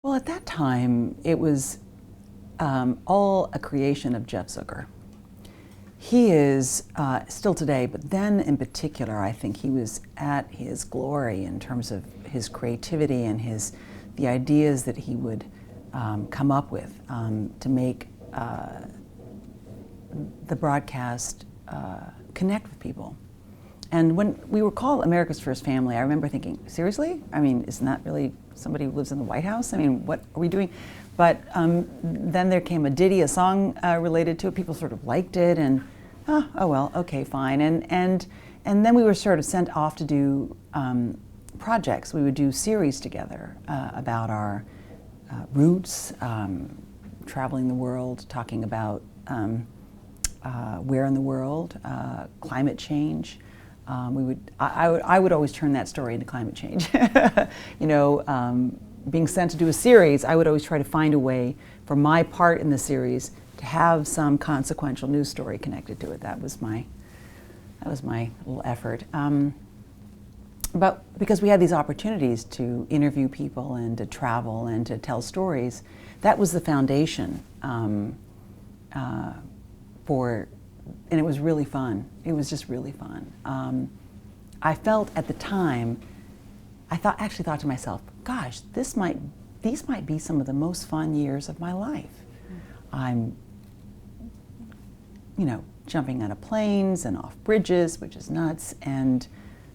Well, at that time, it was all a creation of Jeff Zucker. He is still today, but then in particular, I think he was at his glory in terms of his creativity and the ideas that he would come up with to make the broadcast connect with people. And when we were called America's First Family, I remember thinking, seriously? I mean, isn't that really somebody who lives in the White House? I mean, what are we doing? But then there came a ditty, a song related to it. People sort of liked it, and oh well, okay, fine. And then we were sort of sent off to do projects. We would do series together about our roots, traveling the world, talking about where in the world, climate change. I would always turn that story into climate change. You know, being sent to do a series, I would always try to find a way for my part in the series to have some consequential news story connected to it. That was my little effort. But because we had these opportunities to interview people and to travel and to tell stories, that was the foundation and it was really fun. It was just really fun. I felt at the time, actually thought to myself, gosh, these might be some of the most fun years of my life. I'm, you know, jumping out of planes and off bridges, which is nuts, and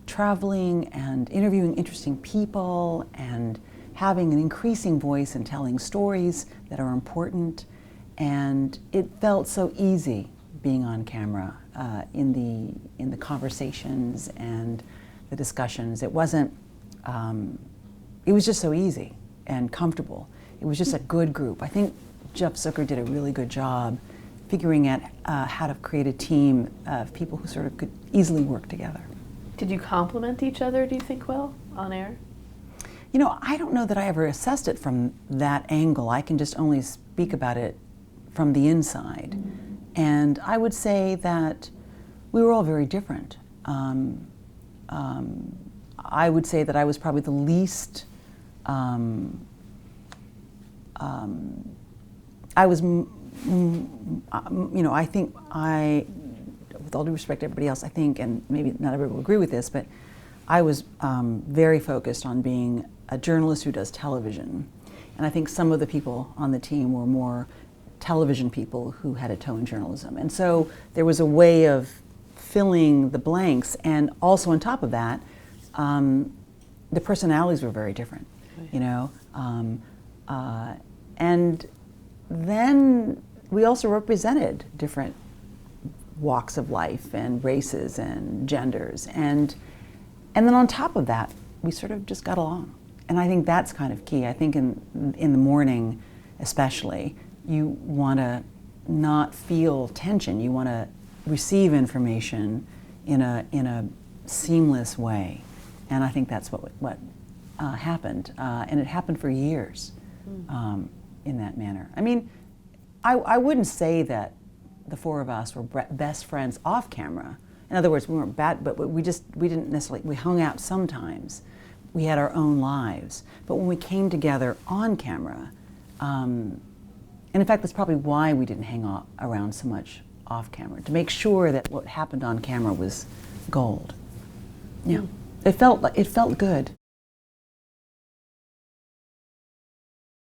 traveling and interviewing interesting people and having an increasing voice and telling stories that are important. And it felt so easy being on camera in the conversations and the discussions. It wasn't. It was just so easy and comfortable. It was just a good group. I think Jeff Zucker did a really good job figuring out how to create a team of people who sort of could easily work together. Did you complement each other, do you think, well, on air? You know, I don't know that I ever assessed it from that angle. I can just only speak about it from the inside. And I would say that we were all very different. I would say that I was probably the least, I was, you know, I think with all due respect to everybody else, I think, and maybe not everybody will agree with this, but I was very focused on being a journalist who does television. And I think some of the people on the team were more television people who had a toe in journalism. And so there was a way of filling the blanks, and also on top of that, the personalities were very different, you know. And then we also represented different walks of life and races and genders. And then on top of that, we sort of just got along. And I think that's kind of key. I think in the morning especially, you want to not feel tension. You want to receive information in a seamless way, and I think that's what happened, and it happened for years in that manner. I mean, I wouldn't say that the four of us were best friends off camera. In other words, we weren't bad, but we didn't necessarily. We hung out sometimes. We had our own lives, but when we came together on camera. And in fact, that's probably why we didn't hang around so much off camera, to make sure that what happened on camera was gold. Yeah, it felt good.